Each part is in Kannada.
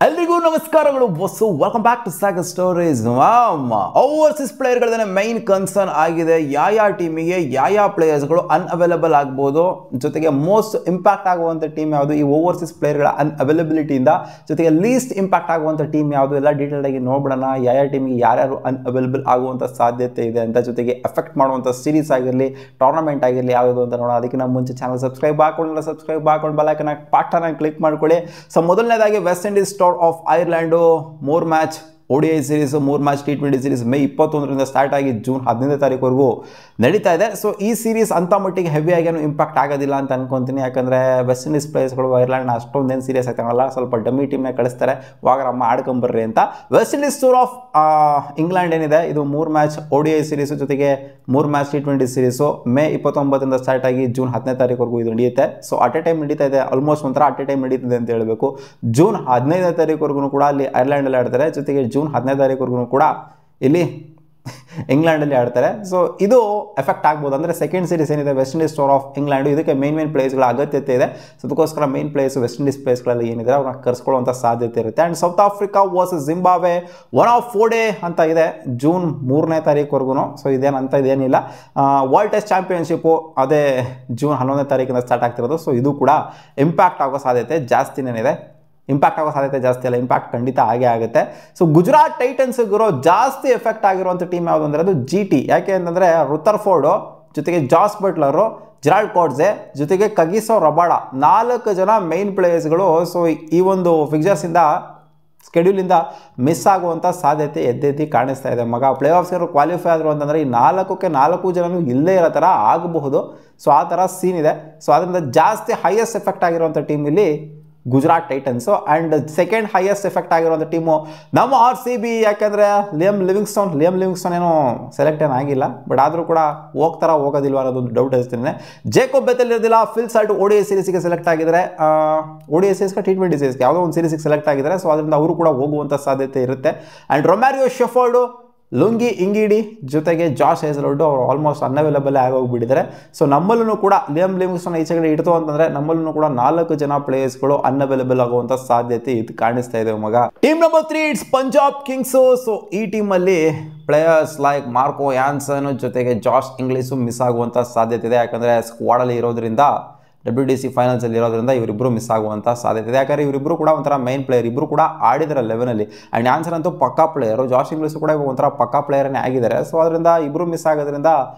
ಎಲ್ರಿಗೂ ನಮಸ್ಕಾರಗಳು boss welcome back to Sagar stories. Overseas ಪ್ಲೇಯರ್ಗಳೇ ಮೈನ್ ಕನ್ಸರ್ನ್ ಆಗಿದೆ. ಯಾವ ಟೀಮಿಗೆ ಯಾವ ಪ್ಲೇಯರ್ಸ್ಗಳು ಅನ್ಅವೈಲಬಲ್ ಆಗ್ಬೋದು, ಜೊತೆಗೆ ಮೋಸ್ಟ್ ಇಂಪ್ಯಾಕ್ಟ್ ಆಗುವಂಥ ಟೀಮ್ ಯಾವುದು, ಈ ಓವರ್ಸೀಸ್ ಪ್ಲೇಯರ್ಗಳ ಅನ್ಅವೈಲಬಿಲಿಟಿಯಿಂದ ಜೊತೆಗೆ ಲೀಸ್ಟ್ ಇಂಪ್ಯಾಕ್ಟ್ ಆಗುವಂಥ ಟೀಮ್ ಯಾವುದು, ಎಲ್ಲ ಡೀಟೇಲ್ ಆಗಿ ನೋಡೋಣ. ಯಾವ ಟೀಮಿಗೆ ಯಾರ್ಯಾರು ಅನ್ಅವೈಲಬಲ್ ಆಗುವಂಥ ಸಾಧ್ಯತೆ ಇದೆ ಅಂತ, ಜೊತೆಗೆ ಎಫೆಕ್ಟ್ ಮಾಡುವಂಥ ಸೀರೀಸ್ ಆಗಿರಲಿ ಟೂರ್ನಮೆಂಟ್ ಆಗಿರಲಿ ಯಾವುದು ಅಂತ ನೋಡೋಣ. ಅದಕ್ಕೆ ನಮ್ಮ ಮುಂಚೆ ಚಾನಲ್ ಸಬ್ಸ್ಕ್ರೈಬ್ ಹಾಕೊಂಡು ಬೆಲ್ ಪಾಠನ ಕ್ಲಿಕ್ ಮಾಡ್ಕೊಳ್ಳಿ. ಸೊ ಮೊದಲನೇದಾಗಿ West Indies of Ireland 3 match ODI series, 3 match T20 series May 21ರಿಂದ ಸ್ಟಾರ್ಟ್ ಆಗಿ ಜೂನ್ 15ನೇ ತಾರೀಕುವರೆಗೂ ನಡೀತಾ ಇದೆ. ಸೊ ಈ ಸೀರೀಸ್ ಅಂಥ ಮಟ್ಟಿಗೆ ಹೆವಿಯಾಗಿ ಏನು ಇಂಪ್ಯಾಕ್ಟ್ ಆಗೋದಿಲ್ಲ ಅಂತ ಅನ್ಕೊಂತೀನಿ. ಯಾಕಂದರೆ ವೆಸ್ಟ್ ಇಂಡೀಸ್ ಪ್ಲೇಯರ್ಸ್ಗಳು ಐರ್ಲೆಂಡ್ನ ಅಷ್ಟೊಂದೇನು ಸೀರಿಯಸ್ ಆಗ್ತಾರಲ್ಲ, ಸ್ವಲ್ಪ ಡಮ್ಮಿ ಟೀಮ್ನ ಕಳಿಸ್ತಾರೆ, ವಾಗರಮ್ಮ ಆಡ್ಕೊಂಬರ್ರಿ ಅಂತ. West Indies tour of England ಏನಿದೆ, ಇದು 3 ಮ್ಯಾಚ್ ODI ಸೀರೀಸು ಜೊತೆಗೆ 3 ಮ್ಯಾಚ್ T20 ಸೀರೀಸು ಮೇ 29ರಿಂದ ಸ್ಟಾರ್ಟ್ ಆಗಿ ಜೂನ್ 10ನೇ ತಾರೀಕುವರೆಗೂ ಇದು ನಡೆಯುತ್ತೆ. ಸೊ ಅಟ್ ಎ ಟೈಮ್ ನಡೀತಾ ಇದೆ, ಆಲ್ಮೋಸ್ಟ್ ಒಂಥರ ಅಟ್ ಎ ಟೈಮ್ ನಡೀತಿದೆ ಅಂತ ಹೇಳಬೇಕು. ಜೂನ್ 15ನೇ ತಾರೀಕುವರೆಗೂ ಕೂಡ ಅಲ್ಲಿ ಐರ್ಲೆಂಡಲ್ಲಿ ಆಡ್ತಾರೆ, ಜೊತೆಗೆ ಜೂನ್ 10ನೇ ತಾರೀಕುವರೆಗೂ ಕೂಡ ಇಲ್ಲಿ ಇಂಗ್ಲೆಂಡಲ್ಲಿ ಆಡ್ತಾರೆ. ಸೊ ಇದು ಎಫೆಕ್ಟ್ ಆಗ್ಬೋದು. ಅಂದರೆ ಸೆಕೆಂಡ್ ಸೀರೀಸ್ ಏನಿದೆ West Indies tour of England, ಇದಕ್ಕೆ ಮೇನ್ ಪ್ಲೇಯರ್ಸ್ಗಳ ಅಗತ್ಯತೆ ಇದೆ. ಸೊ ಅದಕ್ಕೋಸ್ಕರ ಮೇನ್ ಪ್ಲೇಯರ್ಸ್ ವೆಸ್ಟ್ ಇಂಡೀಸ್ ಪ್ಲೇಯರ್ಸ್ಗಳಲ್ಲಿ ಏನಿದೆ ಅವ್ರನ್ನ ಕರ್ಸ್ಕೊಳ್ಳುವಂಥ ಸಾಧ್ಯತೆ ಇರುತ್ತೆ. And South Africa versus Zimbabwe 1 of 4 day ಅಂತ ಇದೆ ಜೂನ್ 3ನೇ ತಾರೀಕುವರೆಗೂ. ಸೊ ಇದೇನಿಲ್ಲ. ವರ್ಲ್ಡ್ ಟೆಸ್ಟ್ ಚಾಂಪಿಯನ್ಶಿಪ್ಪು ಅದೇ ಜೂನ್ 11ನೇ ತಾರೀಕಿಂದ ಸ್ಟಾರ್ಟ್ ಆಗ್ತಿರೋದು. ಸೊ ಇದು ಕೂಡ ಇಂಪ್ಯಾಕ್ಟ್ ಆಗೋ ಸಾಧ್ಯತೆ ಜಾಸ್ತಿನೇನಿದೆ. ಇಂಪ್ಯಾಕ್ಟ್ ಆಗೋ ಸಾಧ್ಯತೆ ಜಾಸ್ತಿ ಅಲ್ಲ, ಇಂಪ್ಯಾಕ್ಟ್ ಖಂಡಿತ ಆಗೇ ಆಗುತ್ತೆ. ಸೊ ಗುಜರಾತ್ ಟೈಟನ್ಸ್ಗಿರೋ ಜಾಸ್ತಿ ಎಫೆಕ್ಟ್ ಆಗಿರುವಂಥ ಟೀಮ್ ಯಾವುದು ಅಂದರೆ ಅದು GT. ಯಾಕೆ ಅಂತಂದರೆ ರುತರ್ಫೋರ್ಡು ಜೊತೆಗೆ ಜಾಸ್ ಬಟ್ಲರು, ಜೆರಾಲ್ಡ್ ಕೋಟ್ಸೆ ಜೊತೆಗೆ ಕಗಿಸೋ ರಬಾಡ 4 ಜನ ಮೈನ್ ಪ್ಲೇಯರ್ಸ್ಗಳು. ಸೊ ಈ ಒಂದು ಫಿಕ್ಚರ್ಸಿಂದ ಸ್ಕೆಡ್ಯೂಲಿಂದ ಮಿಸ್ ಆಗುವಂಥ ಸಾಧ್ಯತೆ ಎದ್ದೆದ್ದಿ ಕಾಣಿಸ್ತಾ ಇದೆ. ಪ್ಲೇ ಆಫ್ಸ್ಗೆ ಕ್ವಾಲಿಫೈ ಆದರು ಅಂತಂದರೆ ಈ 4ಕ್ಕೆ 4 ಜನನು ಇಲ್ಲೇ ಇರೋ ಥರ ಆಗಬಹುದು. ಸೊ ಆ ಥರ ಸೀನ್ ಇದೆ. ಸೊ ಅದರಿಂದ ಜಾಸ್ತಿ ಹೈಯೆಸ್ಟ್ ಎಫೆಕ್ಟ್ ಆಗಿರುವಂಥ ಟೀಮ್ ಇಲ್ಲಿ Gujarat Titans. And second highest effect ಆಗಿರುವಂಥ ಟೀಮು ನಮ್ಮ RCB. ಯಾಕೆಂದರೆ ಲಿಯಮ್ ಲಿವಿಂಗ್ಸ್ಟೋನ್ ಏನೋ ಸೆಲೆಕ್ಟ್ ಆಗಿಲ್ಲ, ಬಟ್ ಆದರೂ ಕೂಡ ಹೋಗೋದಿಲ್ವ ಅನ್ನೋದೊಂದು ಡೌಟ್ ಅನಿಸ್ತೀನಿ. ಜೇಕೋಬ್ ಬೆಥೆಲ್ ಇರೋದಿಲ್ಲ. ಫಿಲ್ ಸಾಲ್ಟ್ ODI ಸೀರೀಸ್ಗೆ ಸೆಲೆಕ್ಟ್ ಆಗಿದ್ದಾರೆ, ODI ಸೀರೀಸ್ಗೆ T20 ಸೀರೀಸ್ಗೆ ಯಾವುದೋ ಒಂದು ಸೀರೀಸ್ಗೆ ಸೆಲೆಕ್ಟ್ ಆಗಿದ್ದಾರೆ. ಸೊ ಅದರಿಂದ ಅವರು ಕೂಡ ಹೋಗುವಂಥ ಸಾಧ್ಯತೆ ಇರುತ್ತೆ. ಆ್ಯಂಡ್ ರೊಮ್ಯಾರಿಯೋ ಶೆಫರ್ಡು, ಲುಂಗಿ ಇಂಗಿಡಿ ಜೊತೆಗೆ ಜಾಶ್ ಹೇಸಲ್ವುಡ್ ಅವರು ಆಲ್ಮೋಸ್ಟ್ ಅನ್ಅವೈಲಬಲ್ ಆಗೋಗ್ಬಿಟ್ಟಿದ್ದಾರೆ. ಸೊ ನಮ್ಮಲ್ಲೂ ಕೂಡ ಲಿಯಮ್ ಲಿವಿಂಗ್ಸ್ಟೋನ್ ಈಚೆಗಡೆ ಇಡ್ತು ಅಂತಂದರೆ ನಮ್ಮಲ್ಲೂ ಕೂಡ 4 ಜನ ಪ್ಲೇಯರ್ಸ್ಗಳು ಅನ್ಅವೈಲಬಲ್ ಆಗುವಂಥ ಸಾಧ್ಯತೆ ಇದು ಕಾಣಿಸ್ತಾ ಇದೆ team number 3 it's Punjab Kings. So ಈ ಟೀಮಲ್ಲಿ ಪ್ಲೇಯರ್ಸ್ ಲೈಕ್ ಮಾರ್ಕೋ ಯಾನ್ಸನ್ ಜೊತೆಗೆ ಜಾಶ್ ಇಂಗ್ಲಿಷು ಮಿಸ್ ಆಗುವಂಥ ಸಾಧ್ಯತೆ ಇದೆ. ಯಾಕಂದರೆ ಸ್ಕ್ವಾಡಲ್ಲಿ ಇರೋದ್ರಿಂದ WTC ಫೈನಲ್ಸಲ್ಲಿ ಇರೋದ್ರಿಂದ ಇವರಿಬ್ಬರು ಮಿಸ್ ಆಗುವಂಥ ಸಾಧ್ಯತೆ ಇದೆ. ಯಾಕಂದರೆ ಇವರಿಬ್ಬರು ಕೂಡ ಒಂಥರ ಮೈನ್ ಪ್ಲೇಯರ್, ಇಬ್ಬರು ಕೂಡ ಆಡಿದ್ದಾರೆ 11ಅಲ್ಲಿ. ಆ್ಯಂಡ್ ಆನ್ಸರ್ ಅಂತೂ ಪಕ್ಕಾ ಪ್ಲೇಯರು, ಜಾಶ್ ಇಂಗ್ಲಿಷ್ ಕೂಡ ಒಂಥರ ಪಕ್ಕಾ ಪ್ಲೇಯರನ್ನೇ ಆಗಿದ್ದಾರೆ. ಸೊ ಅದರಿಂದ ಇಬ್ಬರು ಮಿಸ್ ಆಗೋದ್ರಿಂದ,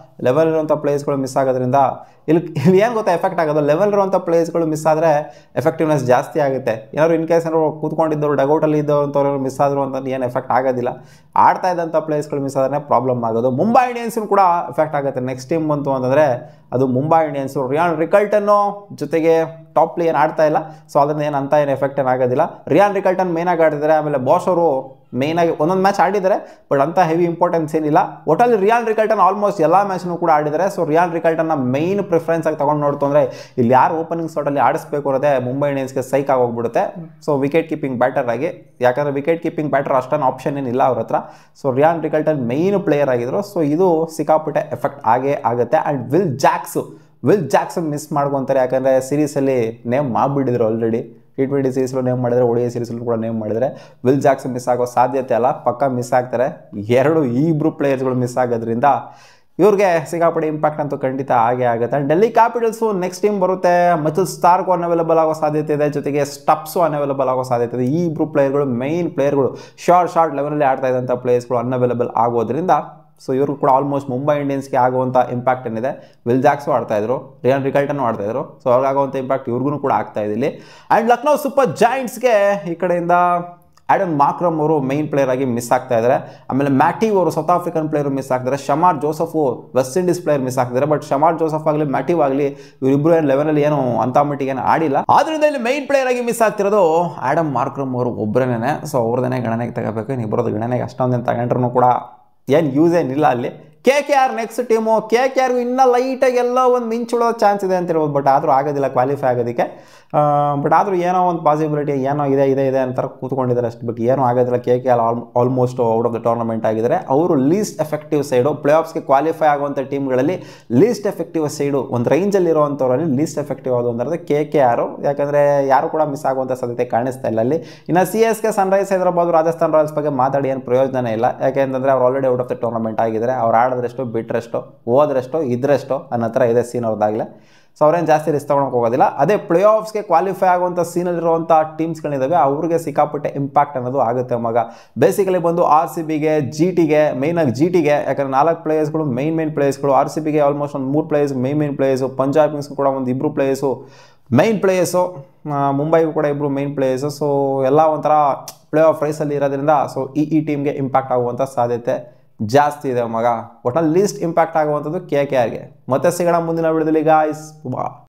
ಲೆವೆಲ್ ಇರುವಂಥ ಪ್ಲೇಯರ್ಸ್ಗಳು ಮಿಸ್ ಆಗೋದ್ರಿಂದ ಇಲ್ಲಿ ಏನು ಗೊತ್ತಾ ಎಫೆಕ್ಟ್ ಆಗೋದು, ಲೆವೆಲ್ ಇರುವಂಥ ಪ್ಲೇಯರ್ಸ್ಗಳು ಮಿಸ್ ಆದರೆ ಎಫೆಕ್ಟಿವ್ನೆಸ್ ಜಾಸ್ತಿ ಆಗುತ್ತೆ. ಏನಾದ್ರು ಇನ್ ಕೇಸ್ ಏನಾದ್ರು ಕೂತ್ಕೊಂಡಿದ್ದವರು ಡಗೌಟಲ್ಲಿ ಇದ್ದವಂಥವ್ರು ಮಿಸ್ ಆದರು ಅಂತ ಏನು ಎಫೆಕ್ಟ್ ಆಗೋದಿಲ್ಲ. ಆಡ್ತಾ ಇದ್ದಂಥ ಪ್ಲೇಯರ್ಸ್ಗಳು ಮಿಸ್ ಆದ್ರೆ ಪ್ರಾಬ್ಲಮ್ ಆಗೋದು. ಮುಂಬೈ ಇಂಡಿಯನ್ಸ್ನು ಕೂಡ ಎಫೆಕ್ಟ್ ಆಗುತ್ತೆ. ನೆಕ್ಸ್ಟ್ ಟೀಮ್ ಬಂತು ಅಂತಂದರೆ ಅದು ಮುಂಬೈ ಇಂಡಿಯನ್ಸು. ರಿಯಾನ್ ರಿಕಲ್ಟನ್ನು ಜೊತೆಗೆ ಟಾಪ್ ಪ್ಲೇಯರ್ ಆಡ್ತಾ ಇಲ್ಲ. ಸೊ ಅದರಿಂದ ಏನು ಎಫೆಕ್ಟ್ ಆಗೋದಿಲ್ಲ. ರಿಯಾನ್ ರಿಕಲ್ಟನ್ ಮೇನಾಗಿ ಆಡಿದ್ದಾರೆ. ಆಮೇಲೆ ಬಾಸ್ ಅವರು ಮೇಯ್ನಾಗಿ ಒಂದೊಂದು ಮ್ಯಾಚ್ ಆಡಿದ್ದಾರೆ, ಬಟ್ ಅಂಥ ಹೆವಿ ಇಂಪಾರ್ಟೆನ್ಸ್ ಏನಿಲ್ಲ. ಒಟ್ಟಲ್ಲಿ ರಿಯಾನ್ ರಿಕಲ್ಟನ್ ಆಲ್ಮೋಸ್ಟ್ ಎಲ್ಲ ಮ್ಯಾಚ್ನೂ ಕೂಡ ಆಡಿದ್ದಾರೆ. ಸೊ ರಿಯಾನ್ ರಿಕಲ್ಟನ್ನ ಮೈನ್ ಪ್ರಿಫರೆನ್ಸ್ ಆಗಿ ತೊಗೊಂಡು ನೋಡ್ತು ಅಂದರೆ ಇಲ್ಲಿ ಯಾರು ಓಪನಿಂಗ್ ಸ್ಲಾಟಲ್ಲಿ ಆಡಿಸ್ಬೇಕು ಅನ್ನೋದೇ ಮುಂಬೈ ಇಂಡಿಯನ್ಸ್ಗೆ ಸೈಕ್ ಆಗೋಗ್ಬಿಡುತ್ತೆ. ಸೊ ವಿಕೆಟ್ ಕೀಪಿಂಗ್ ಬ್ಯಾಟರ್ ಆಗಿ, ಯಾಕಂದರೆ ವಿಕೆಟ್ ಕೀಪಿಂಗ್ ಬ್ಯಾಟರ್ ಅಷ್ಟೊಂದು ಆಪ್ಷನ್ ಏನಿಲ್ಲ ಅವ್ರ ಹತ್ರ. So rayon Rickelton main player ಆಗಿದ್ರು. ಸೊ ಇದು ಸಿಕ್ಕಾಪಟ್ಟೆ ಎಫೆಕ್ಟ್ ಆಗೇ ಆಗುತ್ತೆ. ಆ್ಯಂಡ್ ವಿಲ್ ಜಾಕ್ಸನ್ ಮಿಸ್ ಮಾಡ್ಕೊತಾರೆ. ಯಾಕಂದರೆ ಸೀರೀಸಲ್ಲಿ ನೇಮ್ ಮಾಡಿಬಿಟ್ಟಿದ್ರು ಆಲ್ರೆಡಿ. T20 ಸೀರೀಸ್ಲು ನೇಮ್ ಮಾಡಿದರೆ, ODI ಸೀರೀಸ್ಲು ಕೂಡ ನೇಮ್ ಮಾಡಿದರೆ ವಿಲ್ ಜಾಕ್ಸನ್ ಮಿಸ್ ಆಗೋ ಸಾಧ್ಯತೆ ಅಲ್ಲ, ಪಕ್ಕ ಮಿಸ್ ಆಗ್ತಾರೆ. ಇಬ್ಬರು ಪ್ಲೇಯರ್ಸ್ಗಳು ಮಿಸ್ ಆಗೋದ್ರಿಂದ ಇವ್ರಿಗೆ ಸಿಕ್ಕಾಪಟ್ಟೆ ಇಂಪ್ಯಾಕ್ಟ್ ಅಂತೂ ಖಂಡಿತ ಆಗೇ ಆಗುತ್ತೆ. ಆ್ಯಂಡ್ ಡೆಲ್ಲಿ ಕ್ಯಾಪಿಟಲ್ಸು ನೆಕ್ಸ್ಟ್ ಟೀಮ್ ಬರುತ್ತೆ. ಮಿಚೆಲ್ ಸ್ಟಾರ್ಕು ಅನ್ಅವೈಲಬಲ್ ಆಗೋ ಸಾಧ್ಯತೆ ಇದೆ, ಜೊತೆಗೆ ಸ್ಟಪ್ಸು ಅನ್ಅವೈಲಬಲ್ ಆಗೋ ಸಾಧ್ಯತೆ ಇದೆ. ಈ ಇಬ್ಬರು ಪ್ಲೇಯರ್ಗಳು ಮೈನ್ ಪ್ಲೇಯರ್ಗಳು, ಶಾರ್ಟ್ ಲೆವೆಲಲ್ಲಿ ಆಡ್ತಾ ಇದ್ದಂಥ ಪ್ಲೇಯರ್ಸ್ಗಳು ಅನ್ಅವೈಲಬಲ್ ಆಗೋದ್ರಿಂದ ಸೊ ಇವರು ಕೂಡ ಆಲ್ಮೋಸ್ಟ್ ಮುಂಬೈ ಇಂಡಿಯನ್ಸ್ಗೆ ಆಗುವಂಥ ಇಂಪ್ಯಾಕ್ಟ್ ಏನಿದೆ. ವಿಲ್ ಜಾಕ್ಸು ಆಡ್ತಾಯಿದ್ರು, ರಿಯಾನ್ ರಿಕಲ್ಟನ್ನು ಆಡ್ತಾಯಿದ್ರು. ಸೊ ಅವ್ರಿಗಾಗುವಂಥ ಇಂಪ್ಯಾಕ್ಟ್ ಇವ್ರಿಗೂ ಕೂಡ ಆಗ್ತಾ ಇದೆ ಇಲ್ಲಿ. ಆ್ಯಂಡ್ ಲಕ್ನೋ ಸೂಪರ್ ಜಾಯಿಂಟ್ಸ್ಗೆ ಈ ಕಡೆಯಿಂದ ಆ್ಯಡನ್ ಮಾಕ್ರಮ್ ಅವರು ಮೈನ್ ಪ್ಲೇಯರ್ ಆಗಿ ಮಿಸ್ ಆಗ್ತಾ ಇದ್ದಾರೆ. ಆಮೇಲೆ ಮ್ಯಾಟಿವ್ ಅವರು ಸೌತ್ ಆಫ್ರಿಕನ್ ಪ್ಲೇಯರ್ ಮಿಸ್ ಆಗ್ತಾರೆ. Shamar Joseph West Indies player miss ಆಗ್ತಿದ್ದಾರೆ. ಬಟ್ ಶಮಾರ್ ಜೋಸಫ್ ಆಗಲಿ ಮ್ಯಾಟಿವ್ ಆಗಲಿ ಇವರಿಬ್ಬರು ಏನು ಲೆವೆಲಲ್ಲಿ ಏನು ಅಂತ ಮಟ್ಟಿಗೆ ಏನು ಆಡಿಲ್ಲ. ಆದ್ದರಿಂದ ಇಲ್ಲಿ ಮೈನ್ ಪ್ಲೇಯರ್ ಆಗಿ ಮಿಸ್ ಆಗ್ತಿರೋದು ಆ್ಯಡಮ್ ಮಾರ್ಕ್ರಮ್ ಅವರು ಒಬ್ಬರೇನೆ. ಸೊ ಅವ್ರದೇ ಗಣನೆಗೆ ತಗೋಬೇಕು. ಇನ್ನಿಬ್ಬರದ್ದು ಗಣನೆಗೆ ಅಷ್ಟೊಂದೇನು ತಗೊಂಡ್ರೂ ಕೂಡ ಏನು ಯೂಸ್ ಏನಿಲ್ಲ ಅಲ್ಲಿ. KKR next team. KKR ಇನ್ನೂ ಲೈಟಾಗಿ ಎಲ್ಲೋ ಒಂದು ಮಿಂಚುಳೋ ಚಾನ್ಸ್ ಇದೆ ಅಂತ ಹೇಳ್ಬೋದು, ಬಟ್ ಆದರೂ ಆಗೋದಿಲ್ಲ ಕ್ವಾಲಿಫೈ ಆಗೋದಕ್ಕೆ. ಬಟ್ ಆದರೂ ಏನೋ ಒಂದು ಪಾಸಿಬಿಲಿಟಿ ಏನೋ ಇದೆ ಅಂತಾರೆ ಕೂತ್ಕೊಂಡಿದ್ದಾರೆ ಅಷ್ಟು, ಬಟ್ ಏನೂ ಆಗೋದಿಲ್ಲ. KKR almost out of the tournament ಆಗಿದ್ದಾರೆ. ಅವರು ಲೀಸ್ಟ್ ಎಫೆಕ್ಟಿವ್ ಸೈಡು, ಪ್ಲೇ ಆಫ್ಸ್ಗೆ ಕ್ವಾಲಿಫೈ ಆಗುವಂಥ ಟೀಮ್ಗಳಲ್ಲಿ ಲೀಸ್ಟ್ ಎಫೆಕ್ಟಿವ್ ಸೈಡು, ಒಂದು ರೇಂಜಲ್ಲಿ ಇರುವಂಥವರಲ್ಲಿ ಲೀಸ್ಟ್ ಎಫೆಕ್ಟಿವ್ ಆಗೋದು ಅಂದರೆ KKR. ಯಾಕಂದರೆ ಯಾರು ಕೂಡ ಮಿಸ್ ಆಗುವಂಥ ಸಾಧ್ಯತೆ ಕಾಣಿಸ್ತಾ ಇಲ್ಲ ಅಲ್ಲಿ. ಇನ್ನು CSK, Sunrise Hyderabad, Rajasthan Royals ಬಗ್ಗೆ ಮಾತಾಡಿ ಏನು ಪ್ರಯೋಜನ ಇಲ್ಲ. ಯಾಕೆಂತಂದರೆ ಅವ್ರು already out of the tournament ಆಗಿದ್ದಾರೆ. ಅವ್ರು ಆಡಿದ್ರೆಷ್ಟು, ಬಿಟ್ರೆಷ್ಟು, ಹೋದ್ರೆಷ್ಟು, ಇದ್ರೆಷ್ಟು ಅನ್ನೋ ಥರ ಇದೆ ಸೀನ್ ಅವ್ರದ್ದಾಗಲೇ. ಸೊ ಅವ್ರೇನು ಜಾಸ್ತಿ ರಿಸ್ಕ್ ತೊಗೊಳಕ್ಕೆ ಹೋಗೋದಿಲ್ಲ. ಅದೇ ಪ್ಲೇ ಆಫ್ಸ್ಗೆ ಕ್ವಾಲಿಫೈ ಆಗುವಂಥ ಸೀನಲ್ಲಿರುವಂಥ ಟೀಮ್ಸ್ಗಳಿದ್ದಾವೆ, ಅವ್ರಿಗೆ ಸಿಕ್ಕಾಪಟ್ಟೆ ಇಂಪ್ಯಾಕ್ಟ್ ಅನ್ನೋದು ಆಗುತ್ತೆ ಮಗ. ಬೇಸಿಕಲಿ ಬಂದು RCBಗೆ, GTಗೆ, ಮೇಯ್ನಾಗಿ GTಗೆ, ಯಾಕಂದರೆ 4 ಪ್ಲೇಯರ್ಸ್ಗಳು ಮೇನ್ ಪ್ಲೇಯರ್ಸ್ಗಳು. RCBಗೆ ಆಲ್ಮೋಸ್ಟ್ ಒಂದು 3 players main players. Punjab Kings ಕೂಡ ಒಂದು 2 ಪ್ಲೇಯರ್ಸು ಮೇನ್ ಪ್ಲೇಯರ್ಸು. ಮುಂಬೈಗೂ ಕೂಡ 2 ಮೇನ್ ಪ್ಲೇಯರ್ಸು. ಸೊ ಎಲ್ಲ ಒಂಥರ ಪ್ಲೇ ಆಫ್ ರೇಸಲ್ಲಿ ಇರೋದ್ರಿಂದ ಸೊ ಈ ಟೀಮ್ಗೆ ಇಂಪ್ಯಾಕ್ಟ್ ಆಗುವಂಥ ಸಾಧ್ಯತೆ ಜಾಸ್ತಿ ಇದೆ ಮಗ. ಒಟ್ಟಲ್ಲಿ ಲೀಸ್ಟ್ ಇಂಪ್ಯಾಕ್ಟ್ ಆಗುವಂಥದ್ದು KKRಗೆ. ಮತ್ತೆ ಸಿಗೋಣ ಮುಂದಿನ ವಿಡಿಯೋದಲ್ಲಿ ಗಾಯ್ಸ್.